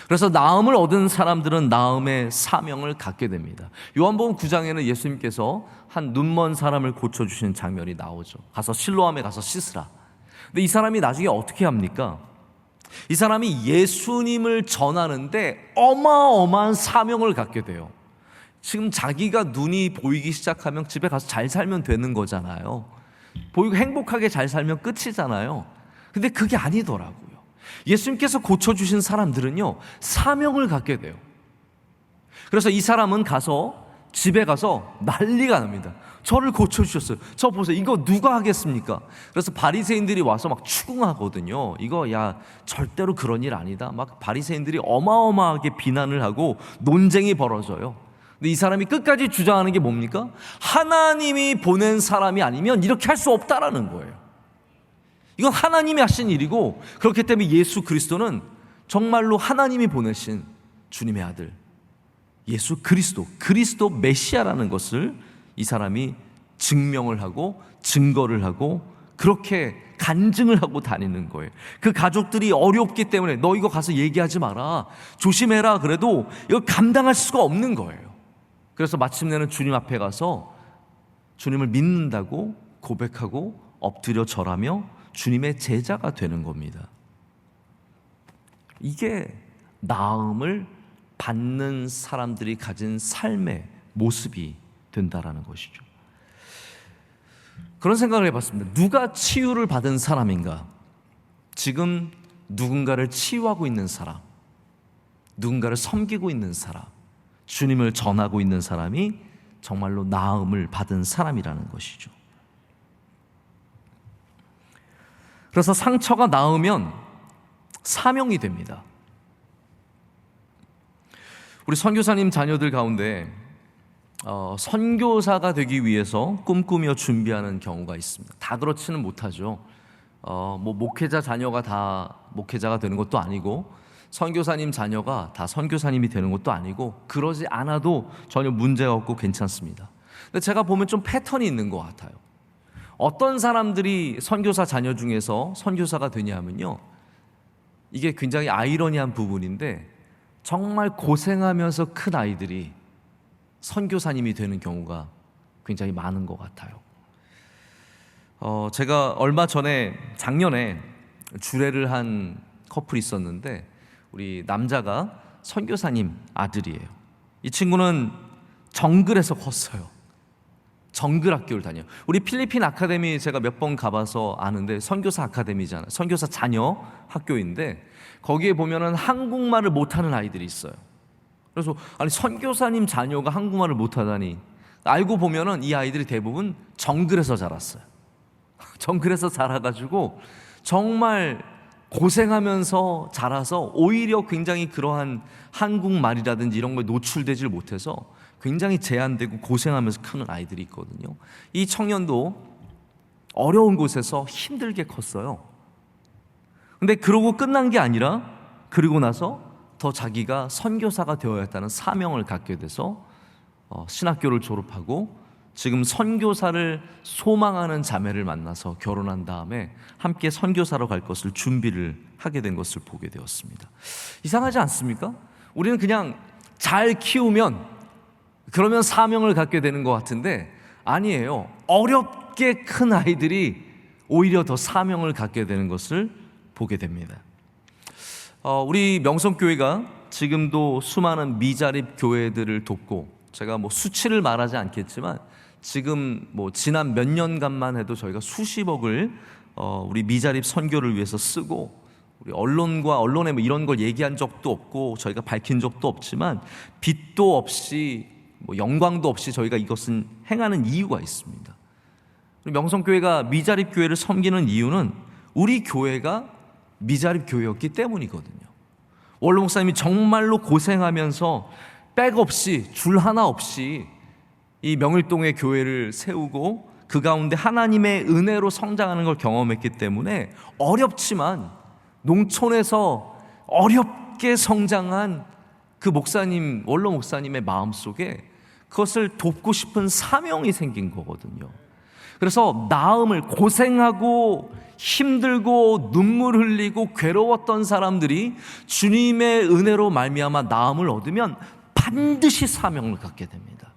그래서 나음을 얻은 사람들은 나음의 사명을 갖게 됩니다. 요한복음 9장에는 예수님께서 한 눈먼 사람을 고쳐주시는 장면이 나오죠. 가서 실로암에 가서 씻으라. 근데 이 사람이 나중에 어떻게 합니까? 이 사람이 예수님을 전하는데 어마어마한 사명을 갖게 돼요. 지금 자기가 눈이 보이기 시작하면 집에 가서 잘 살면 되는 거잖아요. 보이고 행복하게 잘 살면 끝이잖아요. 근데 그게 아니더라고요. 예수님께서 고쳐주신 사람들은요, 사명을 갖게 돼요. 그래서 이 사람은 가서 집에 가서 난리가 납니다. 저를 고쳐주셨어요. 저 보세요. 이거 누가 하겠습니까? 그래서 바리새인들이 와서 막 추궁하거든요. 이거 절대로 그런 일 아니다. 막 바리새인들이 어마어마하게 비난을 하고 논쟁이 벌어져요. 근데 이 사람이 끝까지 주장하는 게 뭡니까? 하나님이 보낸 사람이 아니면 이렇게 할 수 없다라는 거예요. 이건 하나님이 하신 일이고, 그렇기 때문에 예수 그리스도는 정말로 하나님이 보내신 주님의 아들, 예수 그리스도 메시아라는 것을 이 사람이 증명을 하고 증거를 하고 그렇게 간증을 하고 다니는 거예요. 그 가족들이 어렵기 때문에 너 이거 가서 얘기하지 마라, 조심해라, 그래도 이거 감당할 수가 없는 거예요. 그래서 마침내는 주님 앞에 가서 주님을 믿는다고 고백하고 엎드려 절하며 주님의 제자가 되는 겁니다. 이게 나음을 받는 사람들이 가진 삶의 모습이 된다라는 것이죠. 그런 생각을 해봤습니다. 누가 치유를 받은 사람인가? 지금 누군가를 치유하고 있는 사람, 누군가를 섬기고 있는 사람, 주님을 전하고 있는 사람이 정말로 나음을 받은 사람이라는 것이죠. 그래서 상처가 나으면 사명이 됩니다. 우리 선교사님 자녀들 가운데 선교사가 되기 위해서 꿈꾸며 준비하는 경우가 있습니다. 다 그렇지는 못하죠. 목회자 자녀가 다 목회자가 되는 것도 아니고, 선교사님 자녀가 다 선교사님이 되는 것도 아니고, 그러지 않아도 전혀 문제가 없고 괜찮습니다. 근데 제가 보면 좀 패턴이 있는 것 같아요. 어떤 사람들이 선교사 자녀 중에서 선교사가 되냐면요, 이게 굉장히 아이러니한 부분인데, 정말 고생하면서 큰 아이들이 선교사님이 되는 경우가 굉장히 많은 것 같아요. 제가 얼마 전에, 작년에 주례를 한 커플이 있었는데, 우리 남자가 선교사님 아들이에요. 이 친구는 정글에서 컸어요. 정글 학교를 다녀요. 우리 필리핀 아카데미 제가 몇 번 가봐서 아는데, 선교사 아카데미잖아요. 선교사 자녀 학교인데, 거기에 보면은 한국말을 못하는 아이들이 있어요. 그래서 아니, 선교사님 자녀가 한국말을 못하다니. 알고 보면은 이 아이들이 대부분 정글에서 자랐어요. 정글에서 자라가지고 정말 고생하면서 자라서 오히려 굉장히 그러한 한국말이라든지 이런 거에 노출되질 못해서 굉장히 제한되고 고생하면서 크는 아이들이 있거든요. 이 청년도 어려운 곳에서 힘들게 컸어요. 근데 그러고 끝난 게 아니라, 그리고 나서 더 자기가 선교사가 되어야 했다는 사명을 갖게 돼서 신학교를 졸업하고 지금 선교사를 소망하는 자매를 만나서 결혼한 다음에 함께 선교사로 갈 것을 준비를 하게 된 것을 보게 되었습니다. 이상하지 않습니까? 우리는 그냥 잘 키우면 그러면 사명을 갖게 되는 것 같은데, 아니에요. 어렵게 큰 아이들이 오히려 더 사명을 갖게 되는 것을 보게 됩니다. 우리 명성교회가 지금도 수많은 미자립 교회들을 돕고, 제가 수치를 말하지 않겠지만 지금 지난 몇 년간만 해도 저희가 수십억을 우리 미자립 선교를 위해서 쓰고, 우리 언론에 이런 걸 얘기한 적도 없고 저희가 밝힌 적도 없지만 빚도 없이 영광도 없이 저희가 이것은 행하는 이유가 있습니다. 우리 명성교회가 미자립 교회를 섬기는 이유는 우리 교회가 미자립 교회였기 때문이거든요. 원로 목사님이 정말로 고생하면서 백 없이, 줄 하나 없이 이 명일동의 교회를 세우고 그 가운데 하나님의 은혜로 성장하는 걸 경험했기 때문에, 어렵지만 농촌에서 어렵게 성장한 그 목사님, 원로 목사님의 마음속에 그것을 돕고 싶은 사명이 생긴 거거든요. 그래서 나음을, 고생하고 힘들고 눈물 흘리고 괴로웠던 사람들이 주님의 은혜로 말미암아 나음을 얻으면 반드시 사명을 갖게 됩니다.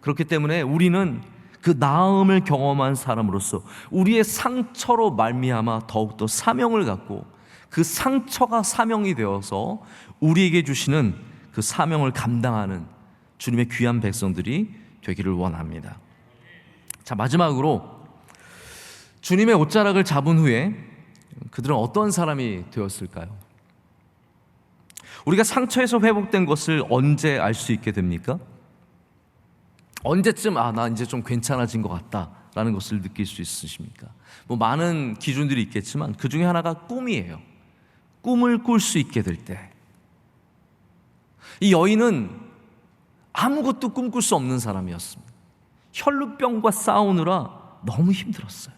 그렇기 때문에 우리는 그 나음을 경험한 사람으로서 우리의 상처로 말미암아 더욱더 사명을 갖고, 그 상처가 사명이 되어서 우리에게 주시는 그 사명을 감당하는 주님의 귀한 백성들이 되기를 원합니다. 자, 마지막으로 주님의 옷자락을 잡은 후에 그들은 어떤 사람이 되었을까요? 우리가 상처에서 회복된 것을 언제 알 수 있게 됩니까? 언제쯤 나 이제 좀 괜찮아진 것 같다라는 것을 느낄 수 있으십니까? 많은 기준들이 있겠지만 그 중에 하나가 꿈이에요. 꿈을 꿀 수 있게 될 때. 이 여인은 아무것도 꿈꿀 수 없는 사람이었습니다. 혈루병과 싸우느라 너무 힘들었어요.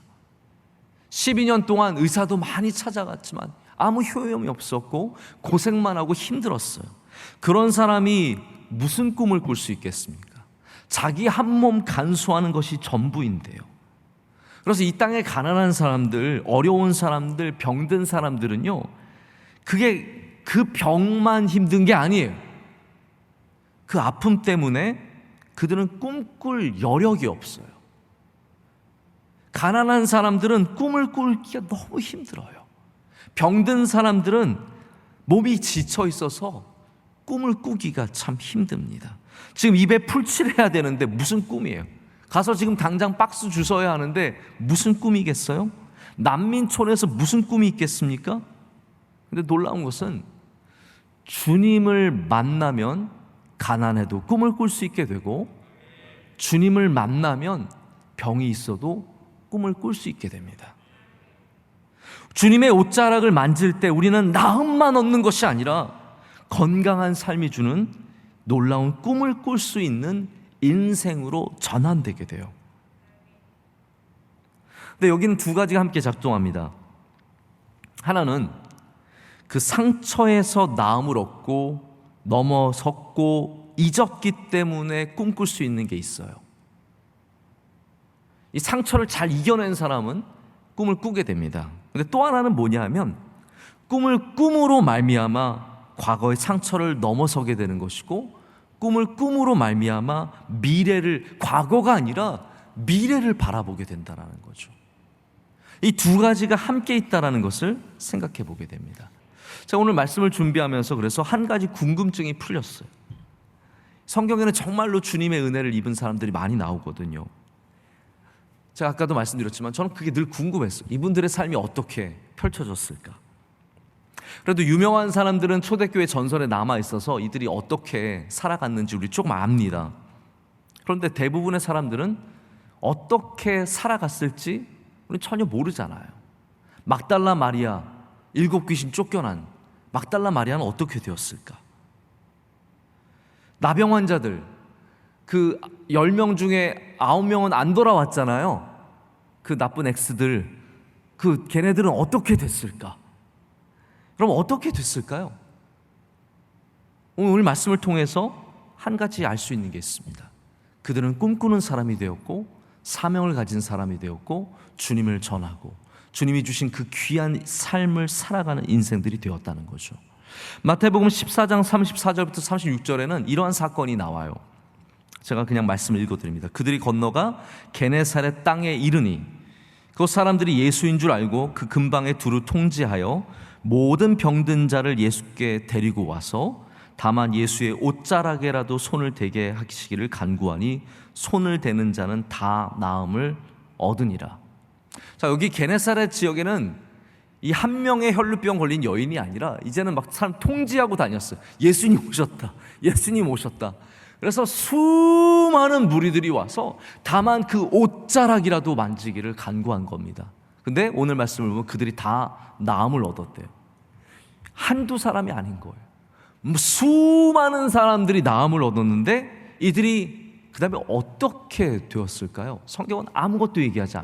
12년 동안 의사도 많이 찾아갔지만 아무 효험이 없었고 고생만 하고 힘들었어요. 그런 사람이 무슨 꿈을 꿀 수 있겠습니까? 자기 한 몸 간수하는 것이 전부인데요. 그래서 이 땅에 가난한 사람들, 어려운 사람들, 병든 사람들은요, 그게 그 병만 힘든 게 아니에요. 그 아픔 때문에 그들은 꿈꿀 여력이 없어요. 가난한 사람들은 꿈을 꾸기가 너무 힘들어요. 병든 사람들은 몸이 지쳐 있어서 꿈을 꾸기가 참 힘듭니다. 지금 입에 풀칠해야 되는데 무슨 꿈이에요? 가서 지금 당장 박스 주워야 하는데 무슨 꿈이겠어요? 난민촌에서 무슨 꿈이 있겠습니까? 근데 놀라운 것은 주님을 만나면 가난해도 꿈을 꿀 수 있게 되고, 주님을 만나면 병이 있어도 꿈을 꿀 수 있게 됩니다. 주님의 옷자락을 만질 때 우리는 나음만 얻는 것이 아니라 건강한 삶이 주는 놀라운 꿈을 꿀 수 있는 인생으로 전환되게 돼요. 근데 여기는 두 가지가 함께 작동합니다. 하나는 그 상처에서 나음을 얻고 넘어섰고 잊었기 때문에 꿈꿀 수 있는 게 있어요. 이 상처를 잘 이겨낸 사람은 꿈을 꾸게 됩니다. 근데 또 하나는 뭐냐 하면 꿈을 꿈으로 말미암아 과거의 상처를 넘어서게 되는 것이고, 꿈을 꿈으로 말미암아 미래를, 과거가 아니라 미래를 바라보게 된다는 거죠. 이 두 가지가 함께 있다는 것을 생각해 보게 됩니다. 제가 오늘 말씀을 준비하면서 그래서 한 가지 궁금증이 풀렸어요. 성경에는 정말로 주님의 은혜를 입은 사람들이 많이 나오거든요. 제가 아까도 말씀드렸지만 저는 그게 늘 궁금했어요. 이분들의 삶이 어떻게 펼쳐졌을까? 그래도 유명한 사람들은 초대교회 전설에 남아있어서 이들이 어떻게 살아갔는지 우리 조금 압니다. 그런데 대부분의 사람들은 어떻게 살아갔을지 우리는 전혀 모르잖아요. 막달라 마리아, 7 귀신 쫓겨난 막달라 마리아는 어떻게 되었을까? 나병 환자들, 그 10명 중에 9명은 안 돌아왔잖아요. 그 나쁜 엑스들, 걔네들은 어떻게 됐을까? 그럼 어떻게 됐을까요? 오늘 말씀을 통해서 한 가지 알 수 있는 게 있습니다. 그들은 꿈꾸는 사람이 되었고, 사명을 가진 사람이 되었고, 주님을 전하고 주님이 주신 그 귀한 삶을 살아가는 인생들이 되었다는 거죠. 마태복음 14장 34절부터 36절에는 이러한 사건이 나와요. 제가 그냥 말씀을 읽어드립니다. 그들이 건너가 게네사렛 땅에 이르니 그 사람들이 예수인 줄 알고 그 근방에 두루 통지하여 모든 병든 자를 예수께 데리고 와서 다만 예수의 옷자락에라도 손을 대게 하시기를 간구하니 손을 대는 자는 다 나음을 얻으니라. 자, 여기 게네사렛 지역에는 이 한 명의 혈루병 걸린 여인이 아니라 이제는 막 사람 통지하고 다녔어요. 예수님 오셨다. 예수님 오셨다. 그래서 수많은 무리들이 와서 다만 그 옷자락이라도 만지기를 간구한 겁니다. 근데 오늘 말씀을 보면 그들이 다 나음을 얻었대요. 한두 사람이 아닌 거예요. 수많은 사람들이 나음을 얻었는데 이들이 그 다음에 어떻게 되었을까요? 성경은 아무것도 얘기하지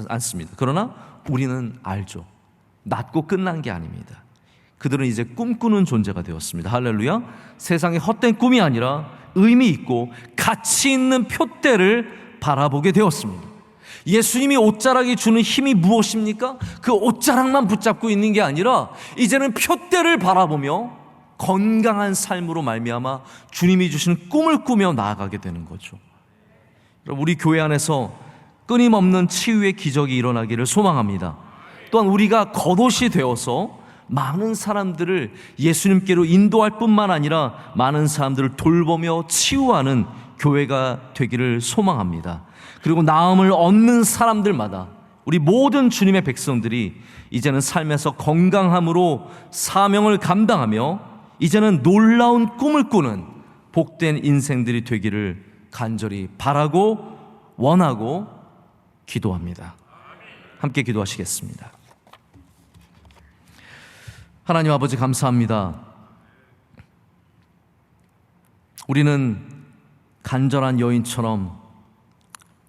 않습니다. 그러나 우리는 알죠. 낫고 끝난 게 아닙니다. 그들은 이제 꿈꾸는 존재가 되었습니다. 할렐루야. 세상의 헛된 꿈이 아니라 의미 있고 가치 있는 표대를 바라보게 되었습니다. 예수님이 옷자락이 주는 힘이 무엇입니까? 그 옷자락만 붙잡고 있는 게 아니라 이제는 표대를 바라보며 건강한 삶으로 말미암아 주님이 주신 꿈을 꾸며 나아가게 되는 거죠. 우리 교회 안에서 끊임없는 치유의 기적이 일어나기를 소망합니다. 또한 우리가 겉옷이 되어서 많은 사람들을 예수님께로 인도할 뿐만 아니라 많은 사람들을 돌보며 치유하는 교회가 되기를 소망합니다. 그리고 나음을 얻는 사람들마다 우리 모든 주님의 백성들이 이제는 삶에서 건강함으로 사명을 감당하며 이제는 놀라운 꿈을 꾸는 복된 인생들이 되기를 간절히 바라고 원하고 기도합니다. 함께 기도하시겠습니다. 하나님 아버지 감사합니다. 우리는 간절한 여인처럼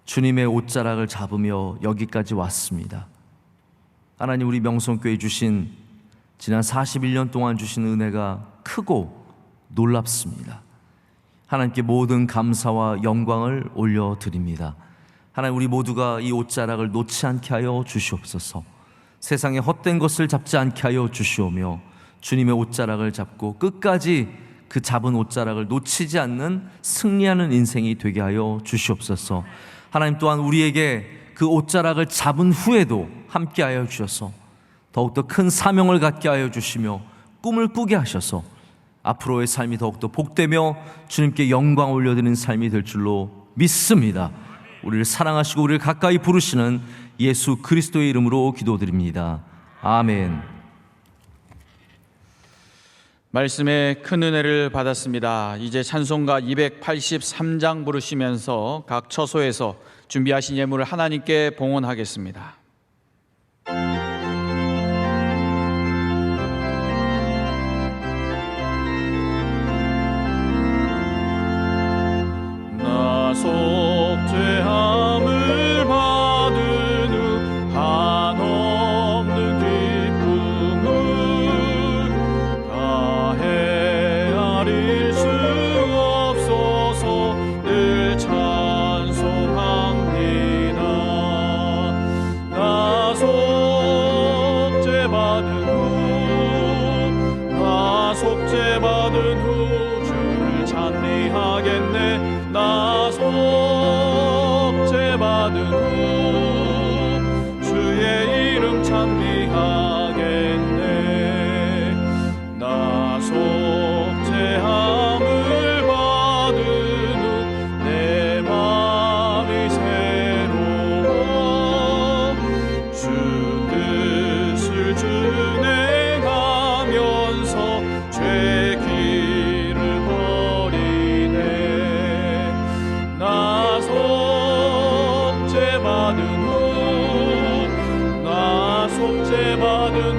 주님의 옷자락을 잡으며 여기까지 왔습니다. 하나님, 우리 명성교회 주신 지난 41년 동안 주신 은혜가 크고 놀랍습니다. 하나님께 모든 감사와 영광을 올려드립니다. 하나님, 우리 모두가 이 옷자락을 놓지 않게 하여 주시옵소서. 세상에 헛된 것을 잡지 않게 하여 주시오며 주님의 옷자락을 잡고 끝까지 그 잡은 옷자락을 놓치지 않는 승리하는 인생이 되게 하여 주시옵소서. 하나님 또한 우리에게 그 옷자락을 잡은 후에도 함께 하여 주셔서 더욱더 큰 사명을 갖게 하여 주시며 꿈을 꾸게 하셔서 앞으로의 삶이 더욱더 복되며 주님께 영광 올려드리는 삶이 될 줄로 믿습니다. 우리를 사랑하시고 우리를 가까이 부르시는 예수 그리스도의 이름으로 기도드립니다. 아멘. 말씀에 큰 은혜를 받았습니다. 이제 찬송가 283장 부르시면서 각 처소에서 준비하신 예물을 하나님께 봉헌하겠습니다. 나 속죄함을 받은 후 한없는 기쁨을 다 헤아릴 수 없어서 늘 찬송합니다. 나 속죄받은 후 주를 찬미하겠네. 나 속죄받은 후 주의 이름 찬미하겠네. 나 속죄함을 받은 후 내 마음이 새로워 주 뜻을 준행하면서 죄 길을 버리네. 나 속죄받은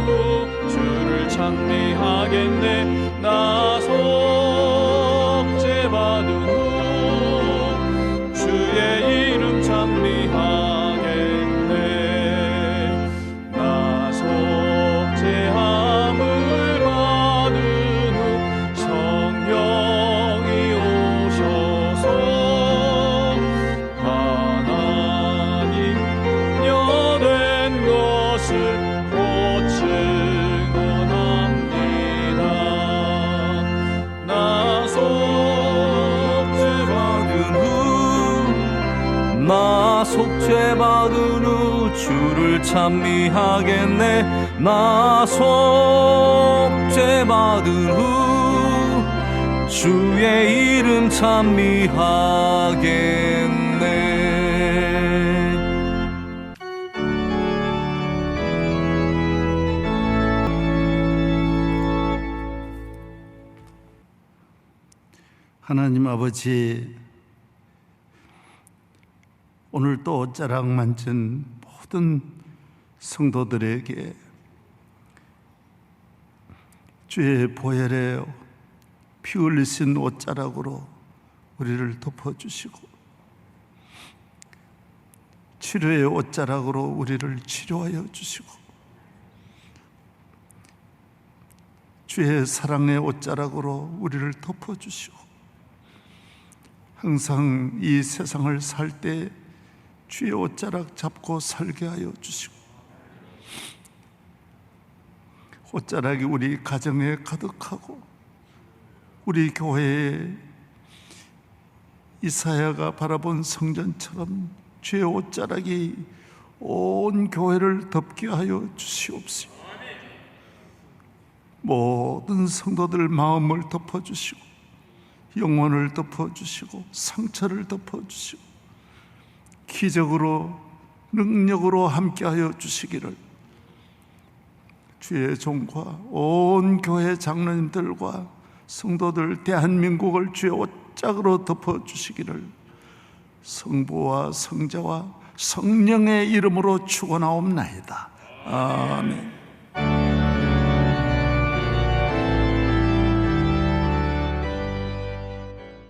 후 주를 찬미하겠네. 나 속죄받은 후 주의 이름 찬미하겠네. 나 속죄함을 받은 후 성령이 오셔서 하나님 녀된 것을 곧 증언합니다. 나 속죄받은 후 주를 찬미하겠네. 나 속죄받은 후 주의 이름 찬미하겠네. 하나님 아버지, 오늘 또 옷자락 만진 모든 성도들에게 주의 보혈에 피 흘리신 옷자락으로 우리를 덮어주시고 치료의 옷자락으로 우리를 치료하여 주시고 주의 사랑의 옷자락으로 우리를 덮어주시고 항상 이 세상을 살 때 주의 옷자락 잡고 살게 하여 주시고 옷자락이 우리 가정에 가득하고 우리 교회에 이사야가 바라본 성전처럼 주의 옷자락이 온 교회를 덮게 하여 주시옵시고 모든 성도들 마음을 덮어주시고 영혼을 덮어주시고 상처를 덮어주시고 기적으로 능력으로 함께하여 주시기를 주의 종과 온 교회 장로님들과 성도들 대한민국을 주의 옷짝으로 덮어주시기를 성부와 성자와 성령의 이름으로 축원하옵나이다. 아멘.